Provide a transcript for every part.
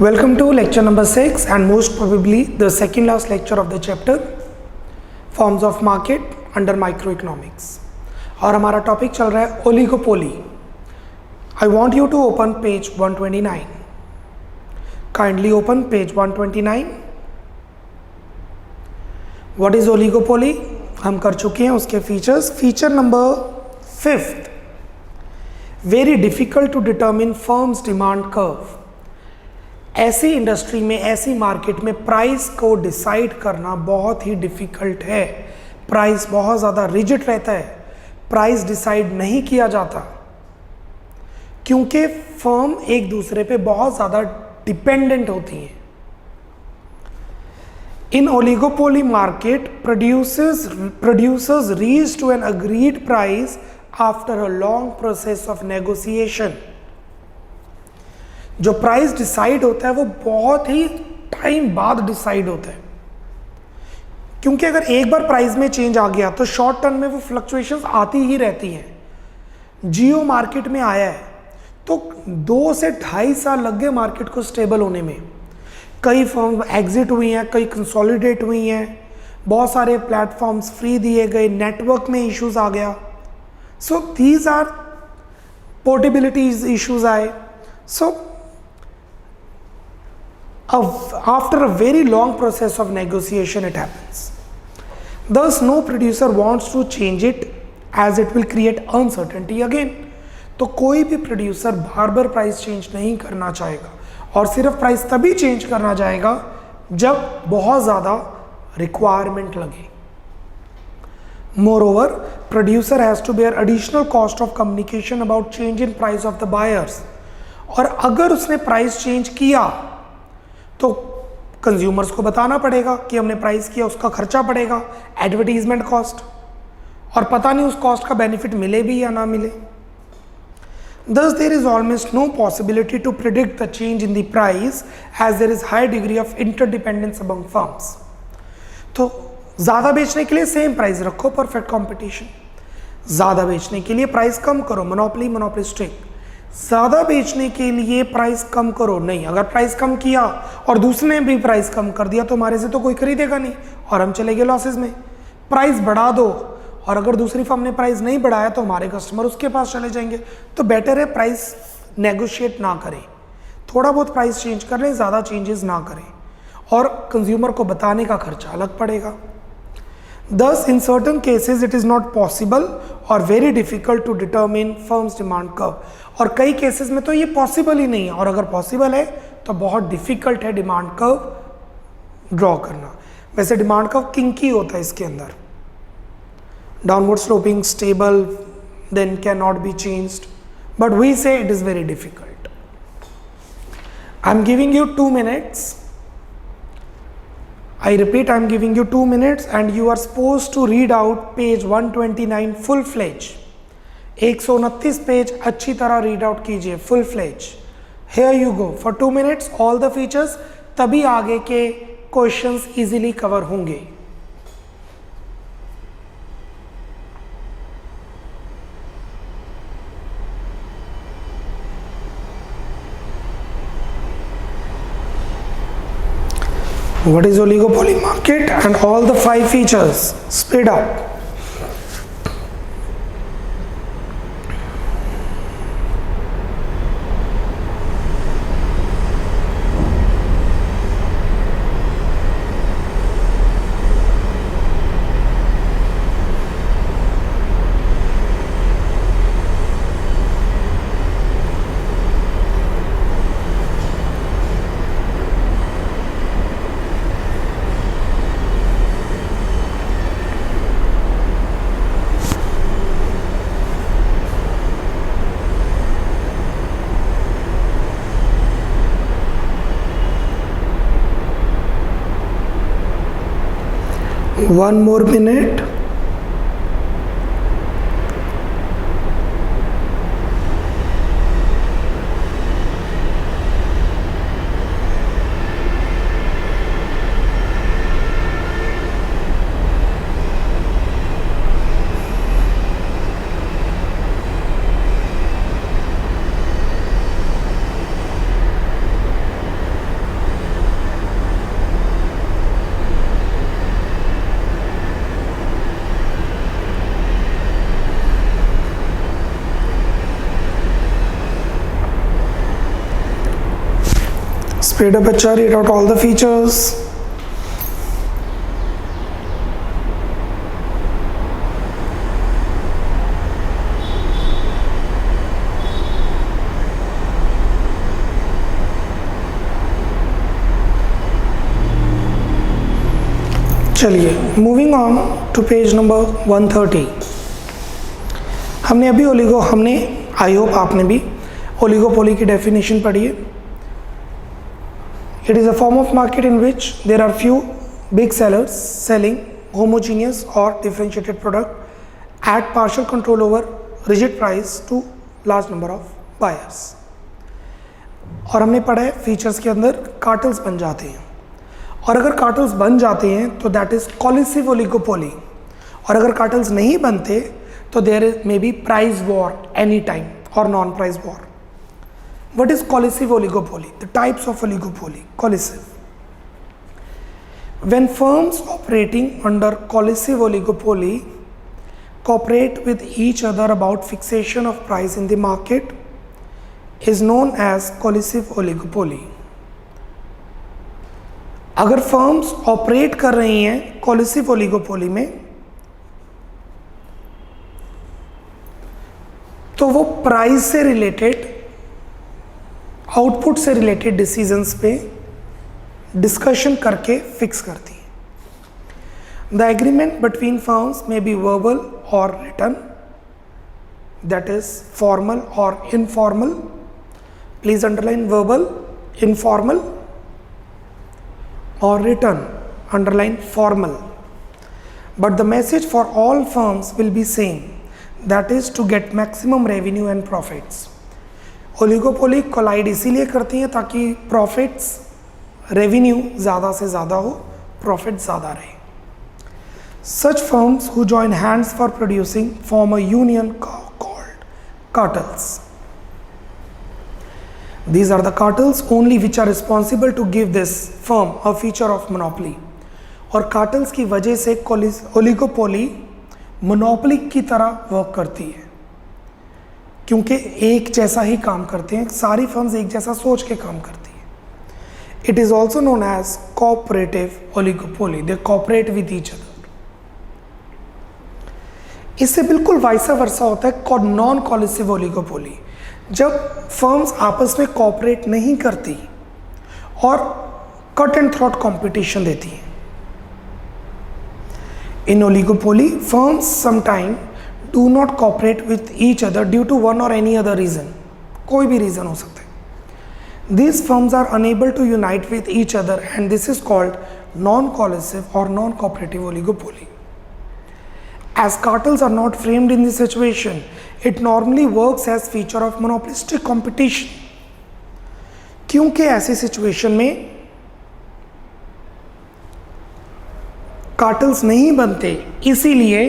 Welcome to lecture number 6 and most probably the second last lecture of the chapter Forms of Market under Microeconomics और हमारा topic चल रहा है oligopoly. I want you to open page 129. Kindly open page 129. What is oligopoly? हम कर चुके हैं उसके features. Feature number 5th, very difficult to determine firms demand curve. ऐसी इंडस्ट्री में, ऐसी मार्केट में प्राइस को डिसाइड करना बहुत ही डिफ़िकल्ट है. प्राइस बहुत ज़्यादा रिजिड रहता है. प्राइस डिसाइड नहीं किया जाता क्योंकि फर्म एक दूसरे पे बहुत ज़्यादा डिपेंडेंट होती हैं. In oligopoly market producers reach to an agreed price after a long process of negotiation. जो प्राइस डिसाइड होता है वो बहुत ही टाइम बाद डिसाइड होता है, क्योंकि अगर एक बार प्राइस में चेंज आ गया तो शॉर्ट टर्म में वो फ्लक्चुएशंस आती ही रहती हैं. जियो मार्केट में आया है तो 2 से 2.5 साल लग गए मार्केट को स्टेबल होने में. कई फर्म एग्जिट हुई हैं, कई कंसोलिडेट हुई हैं, बहुत सारे प्लेटफॉर्म्स फ्री दिए गए, नेटवर्क में इश्यूज आ गया. सो दीज आर पोर्टेबिलिटीज इश्यूज आए. सो after a very long process of negotiation it happens. Thus no producer wants to change it as it will create uncertainty again. तो कोई भी प्रोड्यूसर बार बार price change नहीं करना चाहेगा और सिर्फ प्राइस तभी चेंज करना चाहेगा जब बहुत ज़्यादा रिक्वायरमेंट लगे. Moreover, producer has to bear additional cost of communication about change in price of the buyers. और अगर उसने प्राइस चेंज किया तो कंज्यूमर्स को बताना पड़ेगा कि हमने प्राइस किया, उसका खर्चा पड़ेगा, एडवर्टीजमेंट कॉस्ट, और पता नहीं उस कॉस्ट का बेनिफिट मिले भी या ना मिले. Thus there is almost no possibility to predict the change in the price as there is high degree of interdependence among firms. तो ज़्यादा बेचने के लिए सेम प्राइस रखो, परफेक्ट कंपटीशन. ज़्यादा बेचने के लिए प्राइस कम करो, मोनोपोलिस्टिक. ज़्यादा बेचने के लिए प्राइस कम करो, नहीं. अगर प्राइस कम किया और दूसरे ने भी प्राइस कम कर दिया तो हमारे से तो कोई खरीदेगा नहीं और हम चले गए लॉसेस में. प्राइस बढ़ा दो और अगर दूसरी फर्म ने प्राइस नहीं बढ़ाया तो हमारे कस्टमर उसके पास चले जाएंगे. तो बेटर है प्राइस नेगोशिएट ना करें, थोड़ा बहुत प्राइस चेंज कर लें, ज़्यादा चेंजेस ना करें, और कंज्यूमर को बताने का खर्चा अलग पड़ेगा. Thus, in certain cases, it is not possible or very difficult to determine firm's demand curve. और कई केसेस में तो ये पॉसिबल ही नहीं है, और अगर पॉसिबल है तो बहुत डिफिकल्ट है डिमांड कर्व ड्रॉ करना. वैसे डिमांड कर्व किंकी होता है इसके अंदर, downward sloping, stable, then can not be changed, but we say it is very difficult. I am giving you 2 minutes. I repeat, I am giving you 2 minutes and you are supposed to read out page 129 full fledged. 129 page अच्छी तरह read out कीजिए, full fledge. Here you go for 2 minutes all the features, तभी आगे के questions easily cover होंगे. What is oligopoly market and all the 5 features? Speed up. One more minute. Speed up बच्चा, read out all the features. चलिए moving on to page number 130। हमने I hope आपने भी oligopoly की definition पढ़ी है। It is a form of market in which there are few big sellers selling homogeneous और differentiated product at partial control over rigid price to large number of buyers. और हमने पढ़ा है फीचर्स के अंदर कार्टल्स बन जाते हैं, और अगर कार्टल्स बन जाते हैं तो दैट इज कोलिसिव ओलिगोपोली, और अगर कार्टल्स नहीं बनते तो there may be price war any time और non price war. What is collusive oligopoly? The types of oligopoly. Collusive, when firms operating under collusive oligopoly cooperate with each other about fixation of price in the market is known as collusive oligopoly. अगर firms operate कर रही हैं कोलिसिव oligopoly में तो वो price से related, output से related decisions पे डिस्कशन करके फिक्स करती है। The agreement between firms may be verbal और रिटन, दैट इज फॉर्मल और informal. Please underline verbal, informal or written, underline formal, but the message for all firms will be same, that is to get maximum revenue and profits. Oligopoly collude इसीलिए करती हैं ताकि profits, revenue ज़्यादा से ज़्यादा हो, profit ज़्यादा रहे। Such firms who join hands for producing form a union called cartels. These are the cartels only which are responsible to give this firm a feature of monopoly. और cartels की वजह से ओलिगोपोली मोनोपोली की तरह work करती है, क्योंकि एक जैसा ही काम करते हैं, सारी फर्म्स एक जैसा सोच के काम करती है। It is also known as cooperative oligopoly, they cooperate with each other. इससे बिल्कुल वाइसा वर्सा होता है नॉन कोलिसिव ओलिगोपोली, जब फर्म्स आपस में कोऑपरेट नहीं करती और कट एंड थ्रॉट कंपटीशन देती हैं। In oligopoly firms sometime do not cooperate with each other due to one और एनी अदर रीजन, कोई भी रीजन हो सकता है। These firms are unable to unite with each other and this is called non collusive और non cooperative oligopoly. As cartels are not framed in this situation, it normally works as feature of monopolistic competition. क्योंकि ऐसी situation में cartels नहीं बनते, इसीलिए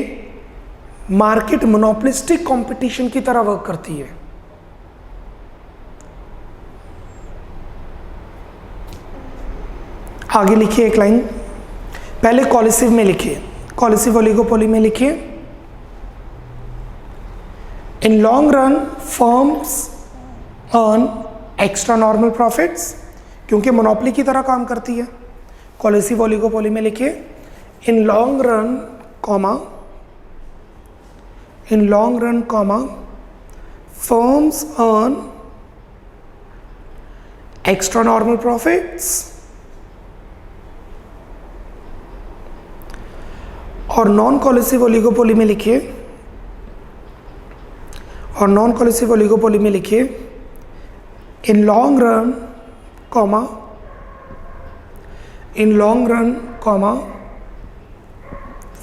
market monopolistic competition की तरह work करती है। आगे लिखिए एक लाइन, पहले कोलिसिव में लिखिए, कोलिसिव ओलिगोपोली में लिखिए, इन long run firms earn extra normal profits, क्योंकि मोनोपोली की तरह काम करती है। कोलिसिव ओलिगोपोली में लिखिए, इन long run comma firms earn extra normal profits, और नॉन कोलिसिव ओलिगोपोली में लिखिए, इन long run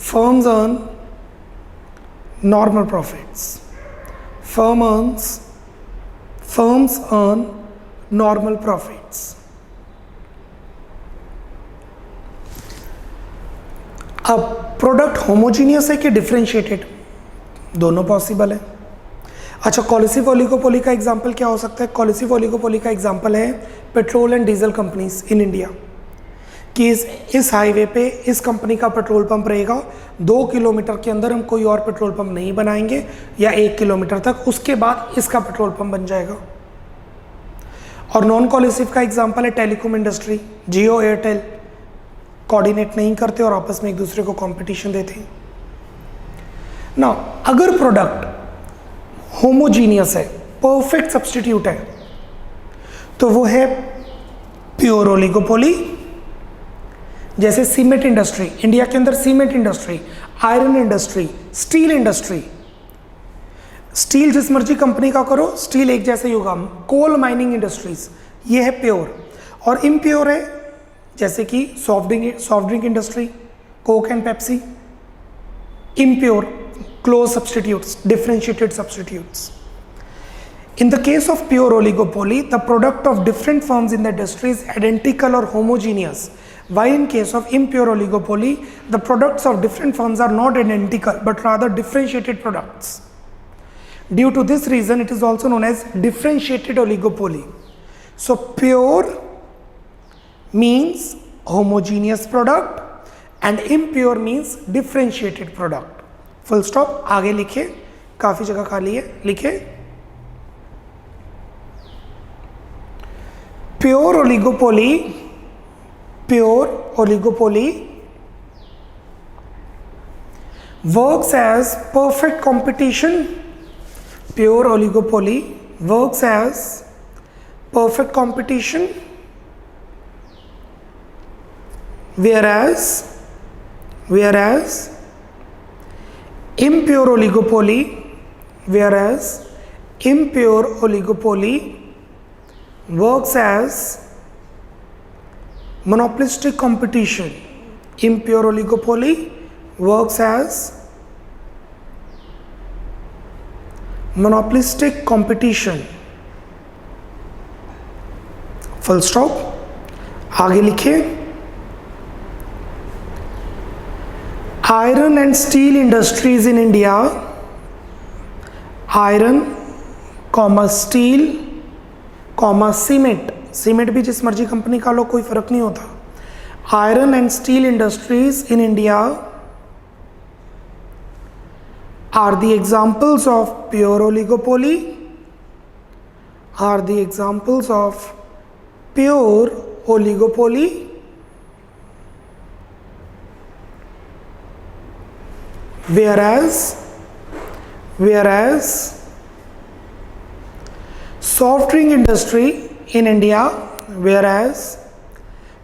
firms earn normal profits, firms earn normal profits. अब प्रोडक्ट होमोजीनियस है कि डिफरेंशिएटेड, दोनों पॉसिबल है। अच्छा, कोलिसिव ओलिगोपोली का एग्जांपल क्या हो सकता है? कोलिसिव ओलिगोपोली का एग्जांपल है petrol and diesel companies in India, कि इस हाईवे पे इस कंपनी का पेट्रोल पंप रहेगा, 2 किलोमीटर के अंदर हम कोई और पेट्रोल पंप नहीं बनाएंगे, या 1 किलोमीटर तक, उसके बाद इसका पेट्रोल पंप बन जाएगा। और नॉन कोलिसिव का एग्जांपल है telecom industry, Jio Airtel coordinate नहीं करते और आपस में एक दूसरे को कंपटीशन देते हैं ना। अगर प्रोडक्ट होमोजीनियस है, परफेक्ट सब्स्टिट्यूट है, तो वो है प्योर ओलिगोपोली। जैसे सीमेंट इंडस्ट्री, इंडिया के अंदर cement industry, iron industry, steel industry, steel जिस मर्जी कंपनी का करो स्टील एक जैसे ही होगा। कोल माइनिंग इंडस्ट्रीज, ये है प्योर। और इम्प्योर है जैसे कि soft drink industry, Coke and Pepsi, impure, close substitutes, differentiated substitutes. In the case of pure oligopoly, the product of different firms in the industry is identical or homogeneous. While in case of impure oligopoly, the products of different firms are not identical but rather differentiated products. Due to this reason, it is also known as differentiated oligopoly. So pure means homogeneous product and impure means differentiated product. Full stop. आगे लिखे, काफी जगह खाली है, लिखे pure oligopoly works as perfect competition. Pure oligopoly works as perfect competition, whereas impure oligopoly works as monopolistic competition. Impure oligopoly works as monopolistic competition. Full stop. आगे लिखिए iron and steel industries in India, iron, steel, cement, cement भी जिस मर्जी company का लो कोई फर्क नहीं होता। Iron and steel industries in India are the examples of pure oligopoly, are the examples of pure oligopoly, whereas soft drink industry in India, whereas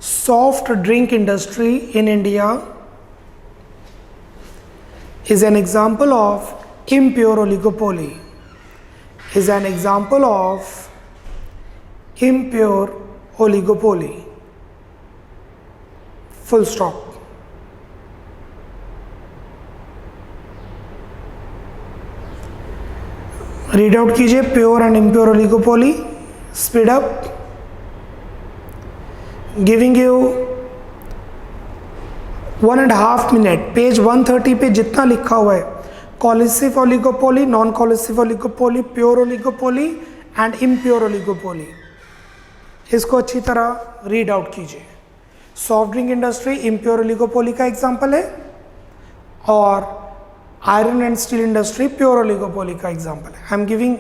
soft drink industry in India is an example of impure oligopoly, is an example of impure oligopoly. Full stop. Read out कीजिए pure and impure oligopoly, speed up, giving you 1.5 minute. Page 130 पे जितना लिखा हुआ है, collusive oligopoly, non collusive oligopoly, pure oligopoly and impure oligopoly, इसको अच्छी तरह read out कीजिए। Soft drink industry impure oligopoly का एग्जाम्पल है और iron and steel industry pure oligopoly का एग्जाम्पल है। I am giving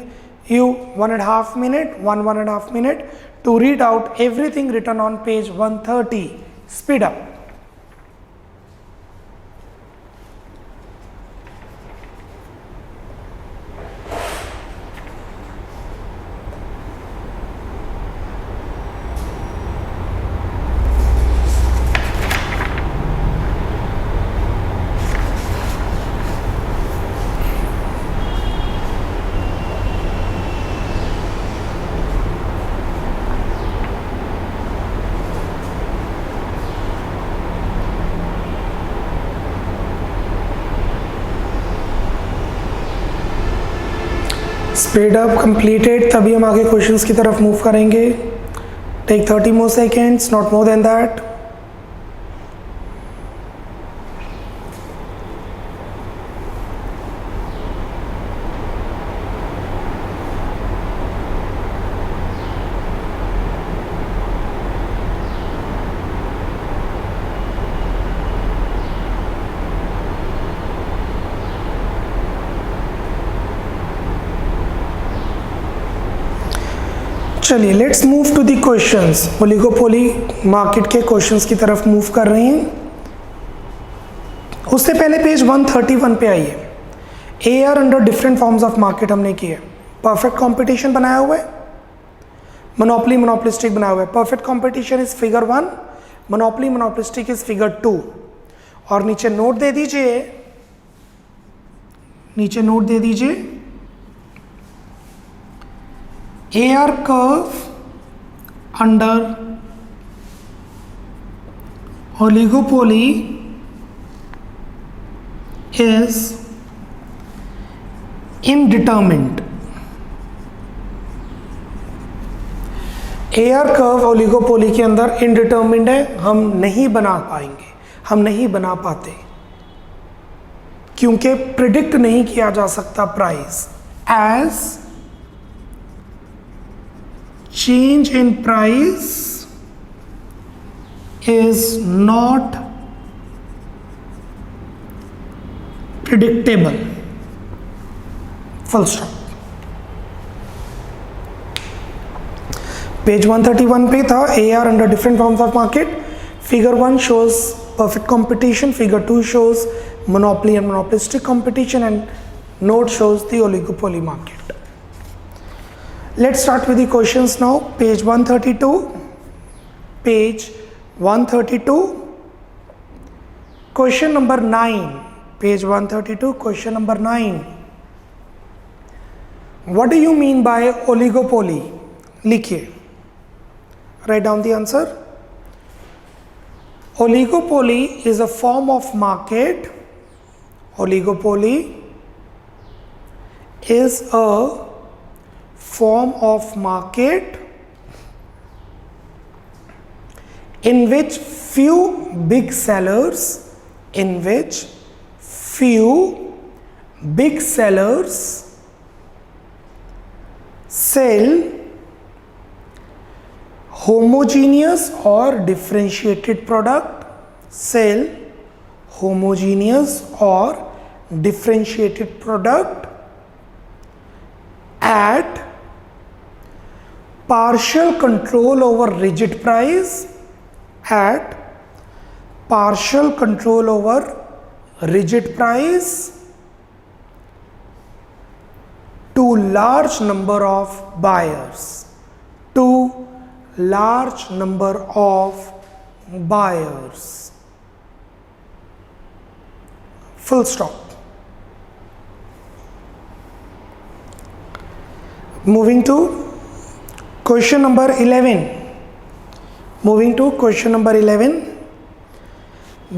you 1.5 minute, 1.5 minute to read out everything written on page 130. Speed up. Speed up completed, तभी हम आगे questions की तरफ मूव करेंगे. Take 30 more seconds, not more than that. चलिए let's move to the questions. Oligopoly market के questions की तरफ मूव कर रहे हैं। उससे पहले पेज 131 पे आइए। AR under different forms of market हमने किए। परफेक्ट कंपटीशन बनाया हुआ है, मोनोपोली मोनोपोलिस्टिक बनाया हुआ है। Perfect competition is figure 1, monopoly monopolistic is figure 2। और नीचे नोट दे दीजिए, नीचे नोट दे दीजिए AR curve under oligopoly is indeterminate। AR curve oligopoly के अंदर इनडिटर्मिनेट है, हम नहीं बना पाएंगे, हम नहीं बना पाते क्योंकि प्रिडिक्ट नहीं किया जा सकता price. As change in price is not predictable, full stop। पेज 131 पे था AR under different forms of market। figure 1 shows perfect competition, figure 2 shows monopoly and monopolistic competition, and note shows the oligopoly market। Let's start with the questions now। page 132, page 132, question number 9, page 132, question number 9। What do you mean by oligopoly? लिखिए, write down the answer। Oligopoly is a form of market, oligopoly is a form of market in which few big sellers sell homogeneous or differentiated product at partial control over rigid price, to large number of buyers, full stop। Moving to question number 11।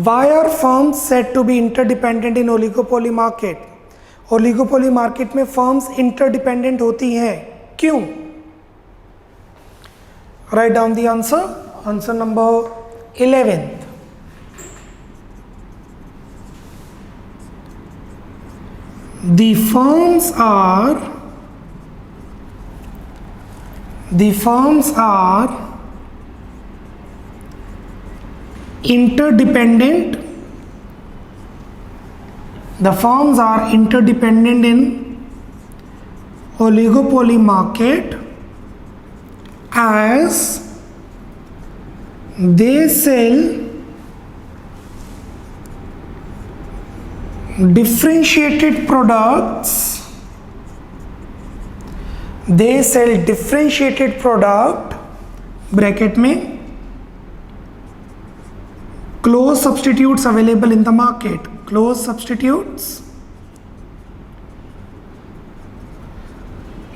Why are firms said to be interdependent in oligopoly market? Oligopoly market में firms interdependent होती हैं, क्यों? Write down the answer number 11। The firms are interdependent in oligopoly market as they sell differentiated products, bracket में close substitutes available in the market,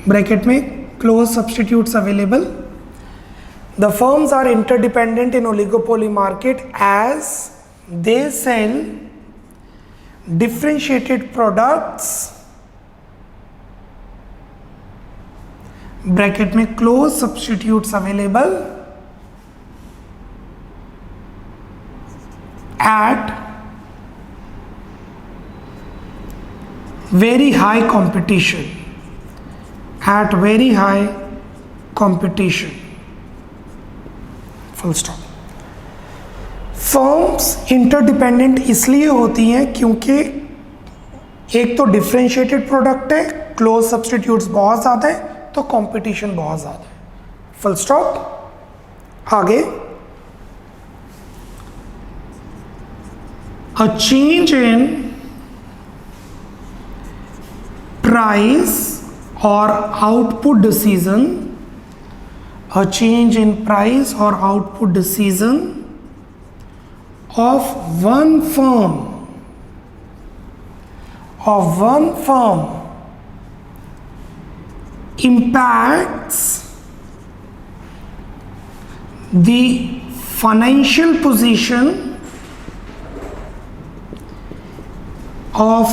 bracket में close substitutes available। The firms are interdependent in oligopoly market as they sell differentiated products, bracket में close substitutes available at very high competition, full stop। Firms interdependent इसलिए होती हैं क्योंकि एक तो differentiated product है, close substitutes बहुत ज़्यादा है, तो कंपटीशन बहुत ज़्यादा है। Full stop. आगे, अ चेंज इन प्राइस और output decision, a change in price or output decision of one firm impacts the financial position of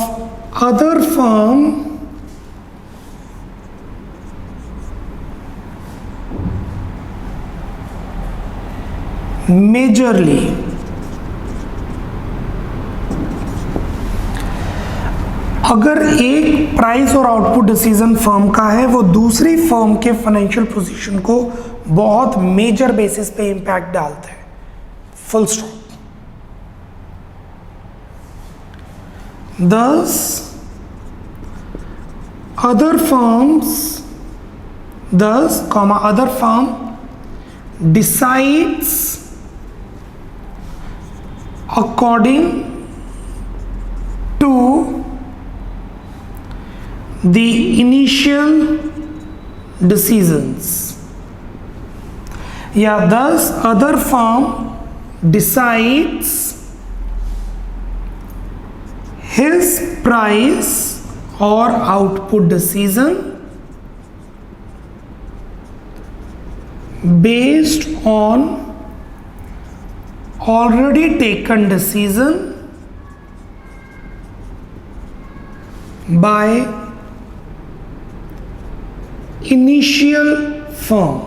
other firm majorly. अगर एक प्राइस और आउटपुट डिसीजन फर्म का है, वो दूसरी फर्म के फाइनेंशियल पोजीशन को बहुत मेजर बेसिस पे इंपैक्ट डालता है, full stop. Thus, other firm decides according to the initial decisions, yeah, thus other firm decides his price or output decision based on already taken decision by initial firm।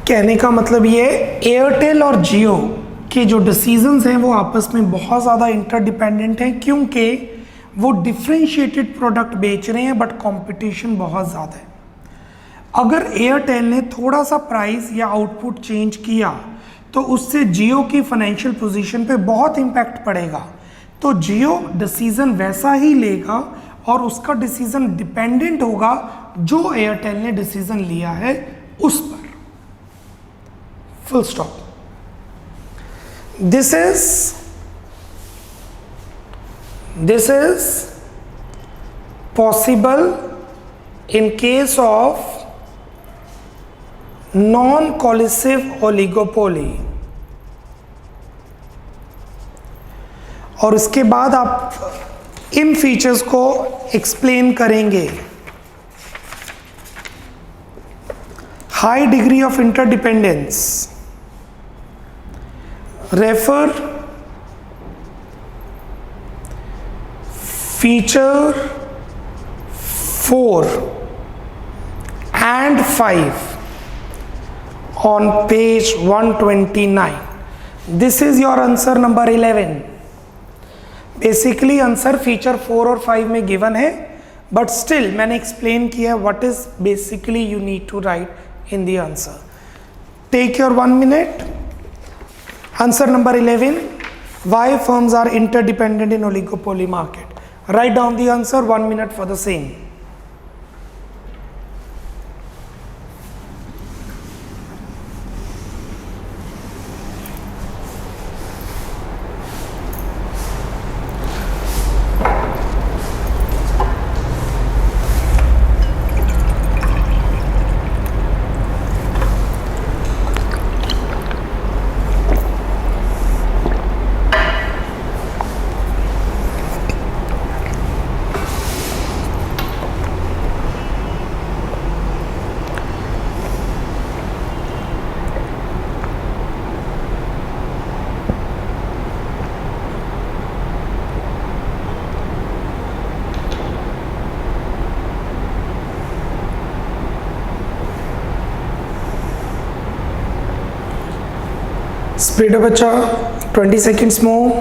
कहने का मतलब ये, Airtel और जियो के जो decisions हैं वो आपस में बहुत ज़्यादा इंटरडिपेंडेंट हैं, क्योंकि वो डिफरेंशिएटेड प्रोडक्ट बेच रहे हैं बट कंपटीशन बहुत ज़्यादा है। अगर एयरटेल ने थोड़ा सा प्राइस या आउटपुट चेंज किया तो उससे जियो की फाइनेंशियल पोजीशन पे बहुत इम्पैक्ट पड़ेगा, तो जियो डिसीजन वैसा ही लेगा और उसका डिसीजन डिपेंडेंट होगा जो एयरटेल ने डिसीजन लिया है उस पर, full stop. This is possible in case of non-collusive oligopoly। और उसके बाद आप इन फीचर्स को एक्सप्लेन करेंगे। High degree of interdependence, refer feature 4 and 5 on page 129। This is your answer number 11। Basically answer feature 4 और 5 में गिवन है, बट स्टिल मैंने एक्सप्लेन किया what is basically you need to write in the answer. Take your 1 minute। Answer number 11, why firms are interdependent in oligopoly market? Write down the answer, 1 minute for the same। Speed up बच्चा, 20 seconds more।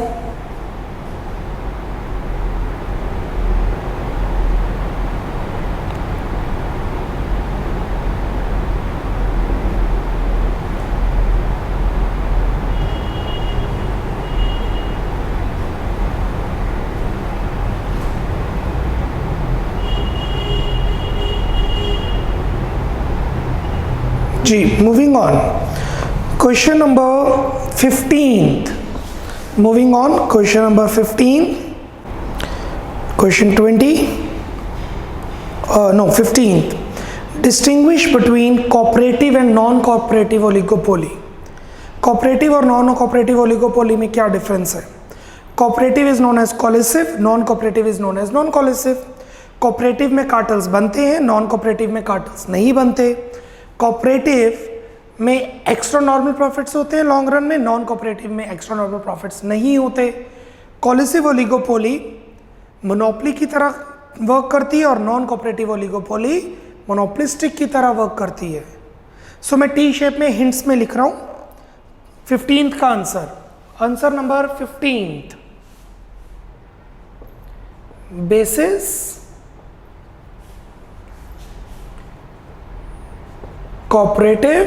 जी, moving on, question number 15th, moving on, question number 15, question 15th, distinguish between cooperative and non cooperative oligopoly. Cooperative और non cooperative oligopoly में क्या difference है? Cooperative is known as collusive, non cooperative is known as non collusive. Cooperative में cartels बनते हैं, non cooperative में cartels नहीं बनते। कोऑपरेटिव में एक्स्ट्रा नॉर्मल प्रॉफिट्स होते हैं लॉन्ग रन में, नॉन कोऑपरेटिव में एक्स्ट्रा नॉर्मल प्रॉफिट्स नहीं होते। कोलिसिव ओलिगोपोली मोनोपोली की तरह वर्क करती है और नॉन कोऑपरेटिव ओलिगोपोली मोनोपोलिस्टिक की तरह वर्क करती है। सो मैं टी शेप में हिंट्स में लिख रहा हूं 15th का answer number 15th, basis cooperative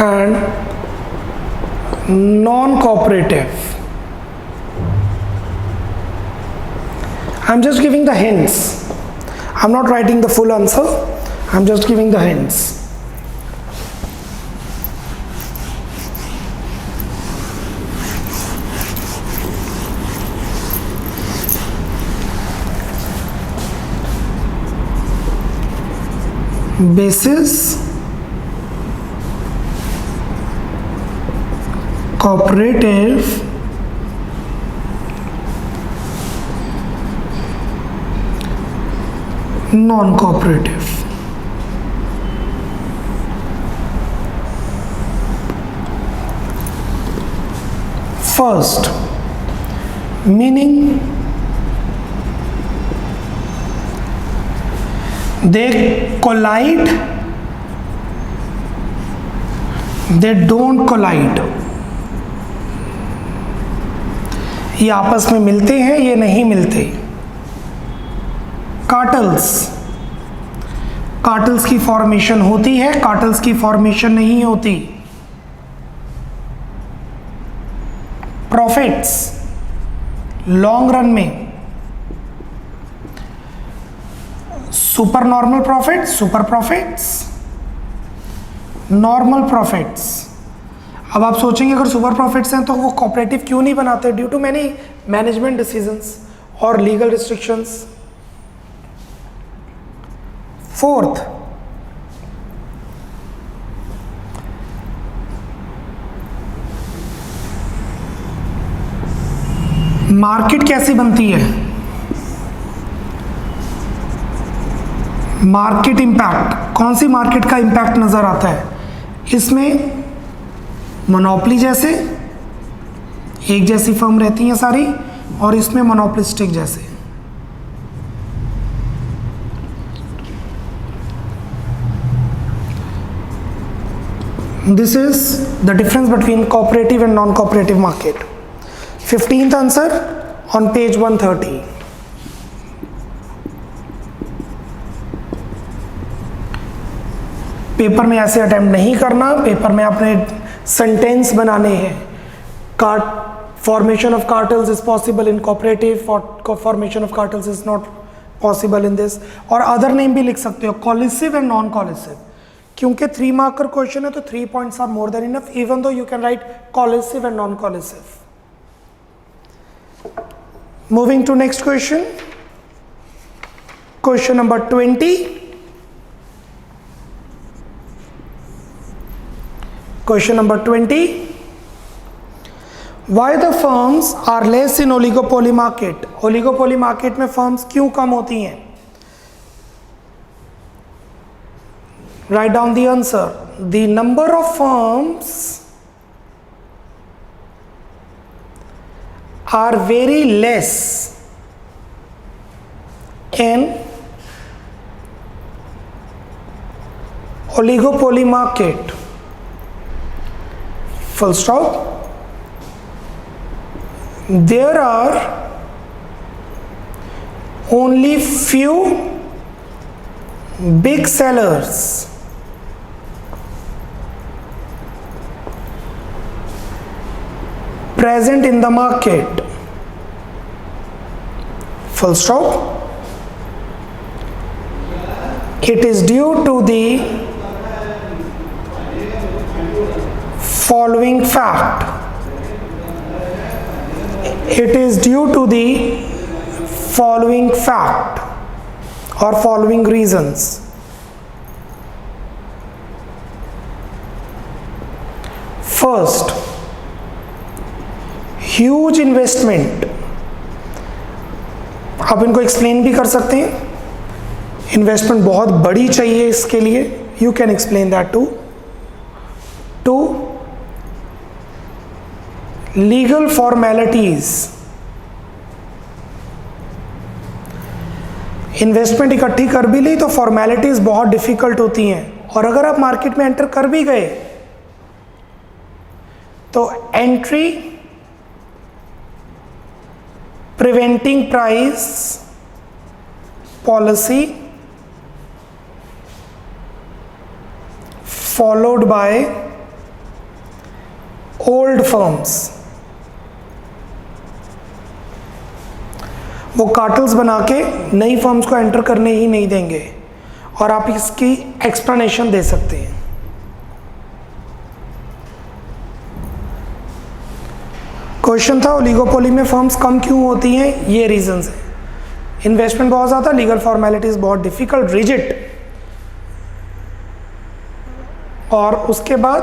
and non-cooperative. I'm just giving the hints. I'm not writing the full answer. I'm just giving the hints. Basis cooperative non-cooperative. First, meaning they collide, they don't collide. ये आपस में मिलते हैं, ये नहीं मिलते। Cartels की formation होती है, कार्टल्स की फॉर्मेशन नहीं होती। प्रॉफिट्स लॉन्ग रन में super normal profit, super profits, normal profits. अब आप सोचेंगे अगर सुपर प्रॉफिट्स हैं तो वो कोऑपरेटिव क्यों नहीं बनाते? Due to many management decisions और लीगल रिस्ट्रिक्शंस। फोर्थ, मार्केट कैसी बनती है? मार्केट इंपैक्ट, कौन सी मार्केट का इंपैक्ट नजर आता है इसमें? मोनोपोली जैसे एक जैसी फर्म रहती हैं सारी, और इसमें मोनोपोलिस्टिक जैसे। This is the difference between cooperative and non cooperative market. 15th answer on page 130। Paper में ऐसे अटेम्प्ट नहीं करना, पेपर में आपने सेंटेंस बनाने हैं। Formation of cartels is possible in cooperative, formation of cartels is not possible in this. और other name भी लिख सकते हो, कोलिसिव एंड नॉन कोलिसिव। क्योंकि 3 मार्कर क्वेश्चन है तो 3 points are more than enough, even though you can write collusive and non collusive. Moving to next question, question number 20। Question number 20. Why the firms are less in oligopoly market? Oligopoly market में firms क्यों कम होती हैं? Write down the answer. The number of firms are very less in oligopoly market. Full stop. There are only few big sellers present in the market. full stop. It is due to the following fact. It is due to the following fact or following reasons. First, huge investment. आप इनको explain भी कर सकते हैं, investment बहुत बड़ी चाहिए इसके लिए, you can explain that too. Two, legal formalities. Investment इकट्ठी कर भी ली तो फॉर्मेलिटीज बहुत डिफिकल्ट होती हैं, और अगर आप मार्केट में एंटर कर भी गए तो entry, preventing price policy followed by old firms. वो कार्टल्स बना के नई फर्म्स को एंटर करने ही नहीं देंगे, और आप इसकी एक्सप्लेनेशन दे सकते हैं. क्वेश्चन था ओलिगोपोली में फर्म्स कम क्यों होती हैं, ये रीजंस है. इन्वेस्टमेंट बहुत ज़्यादा, लीगल फॉर्मेलिटीज बहुत डिफिकल्ट, रिजिड, और उसके बाद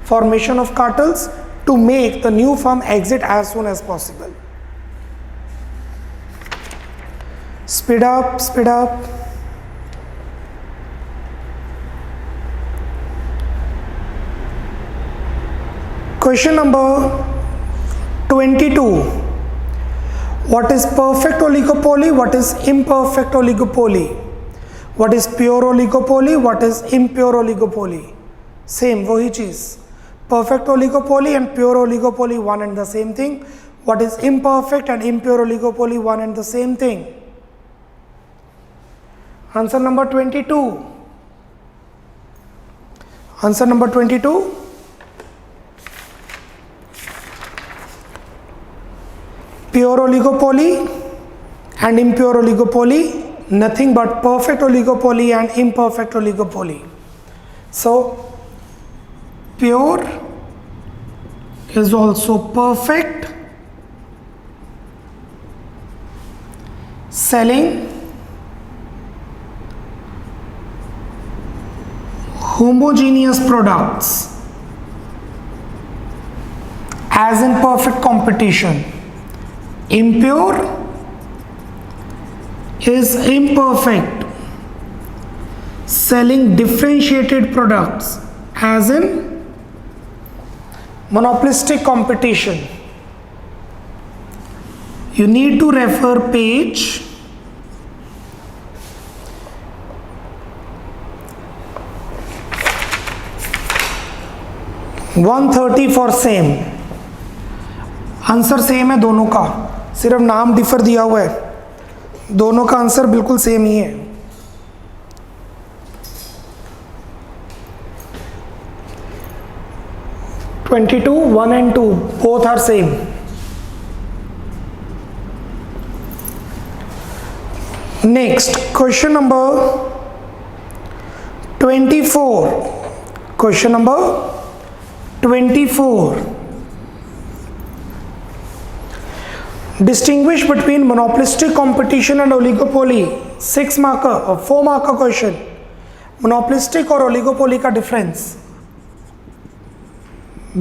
formation of cartels to make the new firm exit as soon as possible. Speed up, speed up. Question number 22. What is perfect oligopoly? What is imperfect oligopoly? What is pure oligopoly? What is impure oligopoly? Same, वही चीज. Perfect oligopoly and pure oligopoly one and the same thing. What is imperfect and impure oligopoly one and the same thing? Answer number 22. Answer number 22. Pure oligopoly and impure oligopoly, nothing but perfect oligopoly and imperfect oligopoly. So pure is also perfect, selling homogeneous products as in perfect competition. Impure is imperfect, selling differentiated products as in monopolistic competition. You need to refer page 130 for same. Answer same है दोनों का, सिर्फ नाम differ दिया हुआ है, दोनों का आंसर बिल्कुल सेम ही है. (22) 1 and 2 both are same. Next, question number 24. Question number 24. Distinguish between monopolistic competition and oligopoly. 6 marker or 4 marker question. Monopolistic और oligopoly का difference.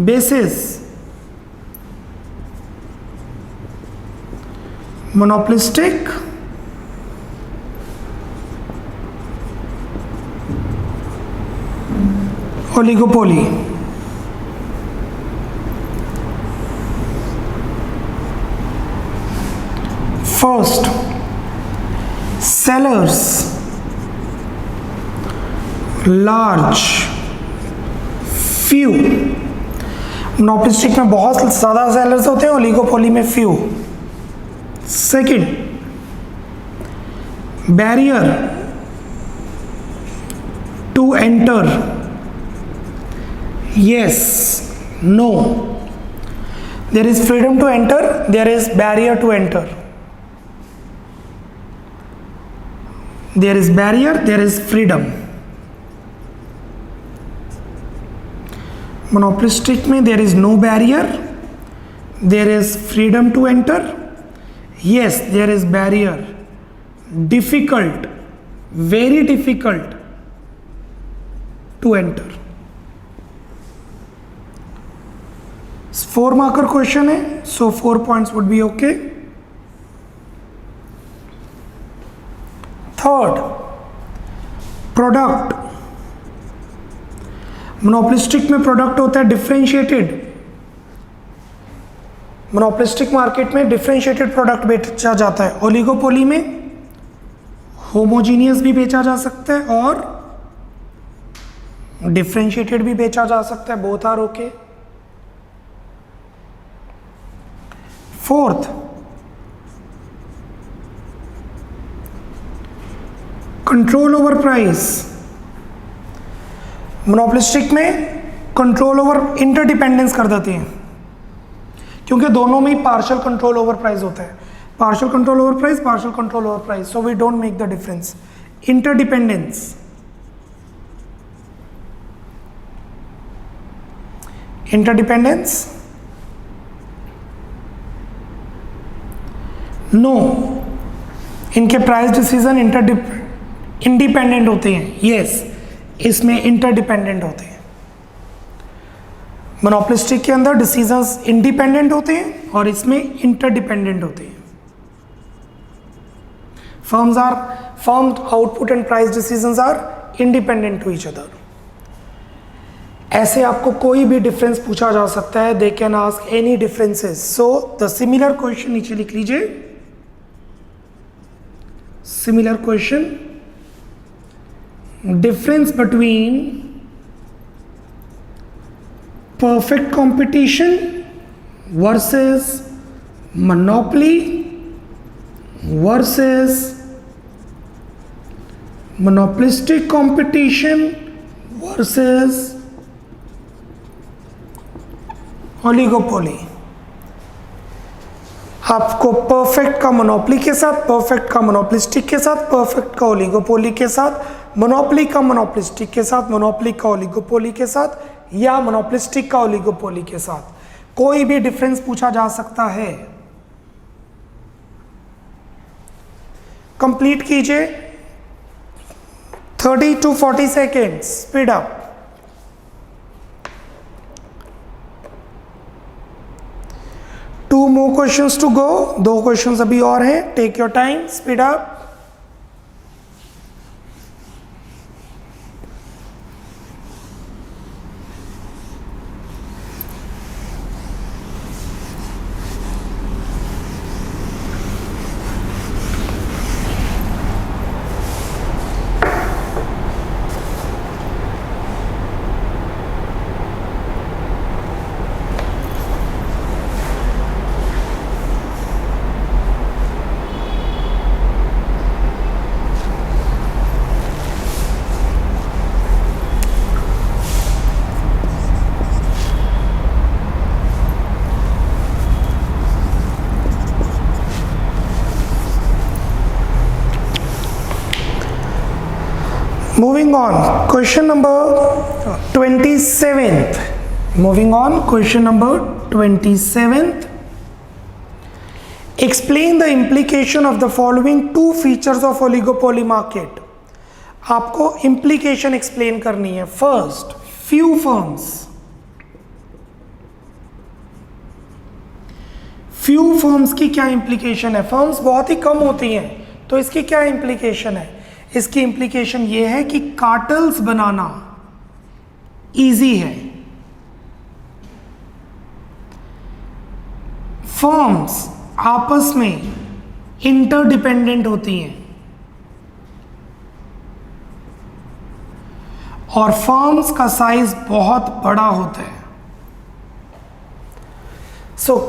Basis. Monopolistic oligopoly. First, sellers large, few. Monopolistic में बहुत ज़्यादा sellers होते हैं, oligopoly में few. Second, barrier to enter. Yes, no. There is freedom to enter, there is barrier to enter. There is barrier, there is freedom. Monopolistic में there is no barrier, there is freedom to enter. Yes, there is barrier, difficult, very difficult to enter. 4 marker question है, so 4 points would be okay. Third, product. Monopolistic में product होता है differentiated. Monopolistic market में differentiated product बेचा जाता है। Oligopoly में homogeneous भी बेचा जा सकता है और डिफरेंशिएटेड भी बेचा जा सकता है। Both are okay. Fourth, control over price. Monopolistic में कंट्रोल ओवर इंटरडिपेंडेंस कर देते हैं, क्योंकि दोनों में ही पार्शियल कंट्रोल ओवर प्राइस होता है। Partial control over price, partial control over price, so we don't make the difference. Interdependence, interdependence no, इनके प्राइस डिसीजन इंडिपेंडेंट होते हैं। यस, इसमें इंटरडिपेंडेंट होते हैं। मोनोपोलिस्टिक के अंदर डिसीजंस इंडिपेंडेंट होते हैं और इसमें इंटरडिपेंडेंट होते हैं। Firm output and price decisions are independent to each other. ऐसे आपको कोई भी डिफरेंस पूछा जा सकता है। They can ask any differences. So the similar question नीचे लिख लीजिए। Similar question, difference between perfect competition versus monopoly versus monopolistic competition versus oligopoly। आपको परफेक्ट का मोनोपोली के साथ, परफेक्ट का मोनोपोलिस्टिक के साथ, परफेक्ट का ओलिगोपोली के साथ, मोनोपोली का मोनोपोलिस्टिक के साथ, मोनोपोली का ओलिगोपोली के साथ, या मोनोपोलिस्टिक का ओलिगोपोली के साथ कोई भी डिफरेंस पूछा जा सकता है। कंप्लीट कीजिए। 30 to 40 second, speed up. Two more questions to go, 2 questions अभी और हैं। Take your time, speed up. Moving on, question number 27th. Moving on, question number 27th. Explain the implication of the following 2 features of oligopoly market. आपको implication explain करनी है। First, few firms. Few firms की क्या implication है? Firms बहुत ही कम होती हैं, तो इसकी क्या implication है? इसकी इंप्लीकेशन ये है कि कार्टल्स बनाना इजी है। फर्म्स आपस में इंटरडिपेंडेंट होती हैं और फर्म्स का साइज बहुत बड़ा होता है।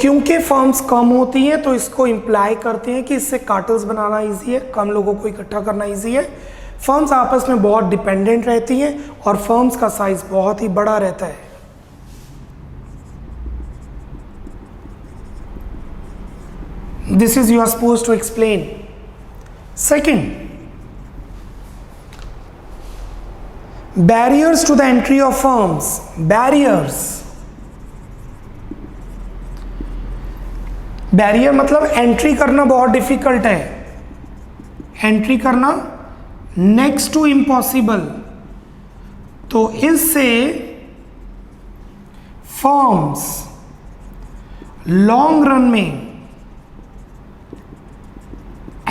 क्योंकि फर्म्स कम होती हैं तो इसको इंप्लाई करते हैं कि इससे कार्टल्स बनाना इजी है, कम लोगों को इकट्ठा करना इजी है। फर्म्स आपस में बहुत डिपेंडेंट रहती हैं और फर्म्स का साइज बहुत ही बड़ा रहता है। This is you are supposed to explain. Second, barriers to the entry of firms, barrier मतलब एंट्री करना बहुत डिफिकल्ट है, एंट्री करना नेक्स्ट टू इम्पॉसिबल। तो इससे फर्म्स लॉन्ग रन में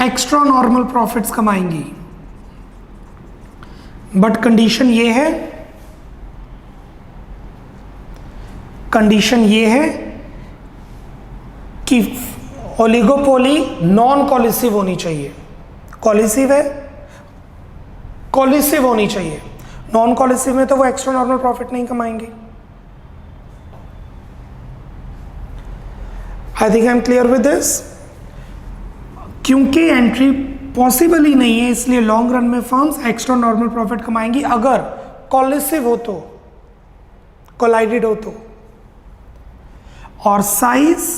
एक्स्ट्रा नॉर्मल प्रॉफिट्स कमाएंगी। बट कंडीशन ये है, कि ओलिगोपोली नॉन कॉलिसिव होनी चाहिए। कॉलिसिव है, कॉलिसिव होनी चाहिए। नॉन कॉलिसिव में तो वो एक्स्ट्रा नॉर्मल प्रॉफिट नहीं कमाएंगे। I think I am clear with this. क्योंकि एंट्री पॉसिबल ही नहीं है, इसलिए लॉन्ग रन में फर्म्स एक्स्ट्रा नॉर्मल प्रॉफिट कमाएंगी। अगर कॉलिसिव हो तो, कोलाइडेड हो तो, और साइज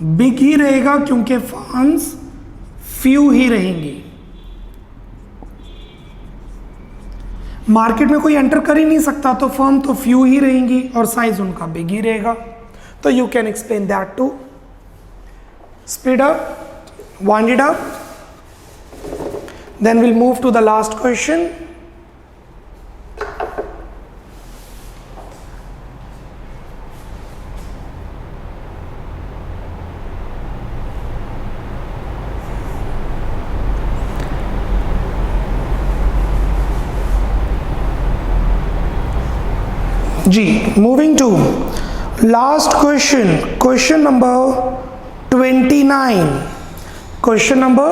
बिग ही रहेगा क्योंकि फर्म्स फ्यू ही रहेंगी। मार्केट में कोई एंटर कर ही नहीं सकता, तो फर्म तो फ्यू ही रहेंगी और साइज उनका बिग ही रहेगा। तो you can explain that too. Speed up, wind it up, then we'll move to the last question. जी, moving to last question, question number 29. Question number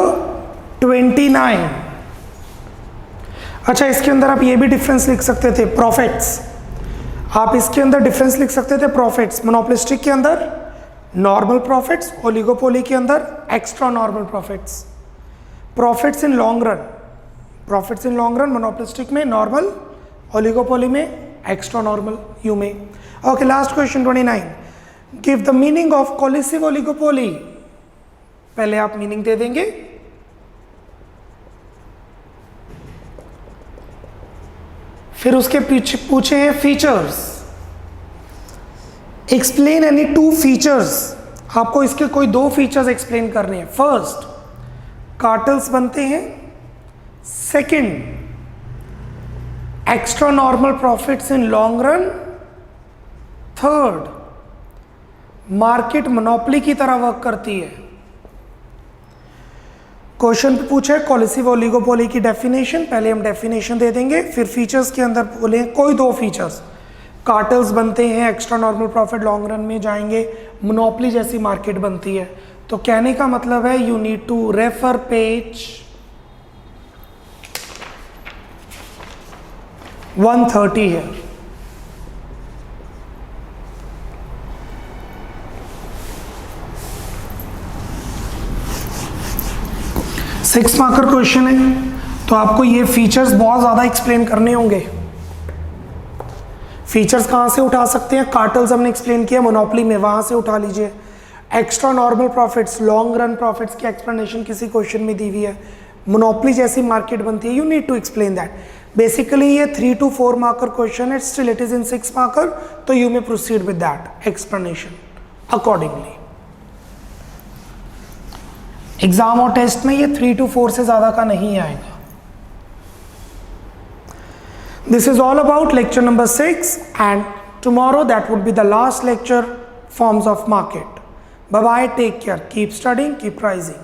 29। अच्छा, इसके अंदर आप ये भी डिफरेंस लिख सकते थे, प्रॉफिट्स। आप इसके अंदर डिफरेंस लिख सकते थे प्रॉफिट्स। मोनोपोलिस्टिक के अंदर नॉर्मल प्रॉफिट्स, ओलिगोपोली के अंदर extra normal profits. Profits in long run, profits in long run monopolistic में नॉर्मल, ओलिगोपोली में एक्स्ट्रा नॉर्मल, यू में। Okay, last question 29। Give the meaning of collusive oligopoly. पहले आप meaning दे देंगे, फिर उसके पीछे पूछे हैं features. Explain any two features. आपको इसके कोई दो फीचर्स एक्सप्लेन करने हैं। फर्स्ट, कार्टल्स बनते हैं। Second, extra normal profits in long run. Third, market monopoly की तरह वर्क करती है। क्वेश्चन पे पूछा है कोलिसिव ओलिगोपोली की डेफिनेशन। पहले हम डेफिनेशन दे देंगे, फिर फीचर्स के अंदर बोले कोई दो फीचर्स। कार्टल्स बनते हैं, extra normal profit long run में जाएंगे, मोनोपोली जैसी मार्केट बनती है। तो कहने का मतलब है you need to refer page 130 है। सिक्स मार्कर क्वेश्चन है, तो आपको ये फीचर्स बहुत ज़्यादा एक्सप्लेन करने होंगे। फीचर्स कहाँ से उठा सकते हैं? कार्टल्स हमने एक्सप्लेन किया मोनोपोली में, वहाँ से उठा लीजिए। Extra normal profits, long run profits की एक्सप्लेनेशन किसी क्वेश्चन में दी हुई है। मोनोपोली जैसी मार्केट बनती है, you need to explain that. Basically ये 3 to 4 मार्कर क्वेश्चन है, still it is in 6 marker, तो you may proceed with that explanation accordingly. Exam और टेस्ट में ये 3 to 4 से ज़्यादा का नहीं आएगा। This is all about lecture number 6 and tomorrow that would be the last lecture, forms of market. Bye bye, take care, keep studying, keep rising.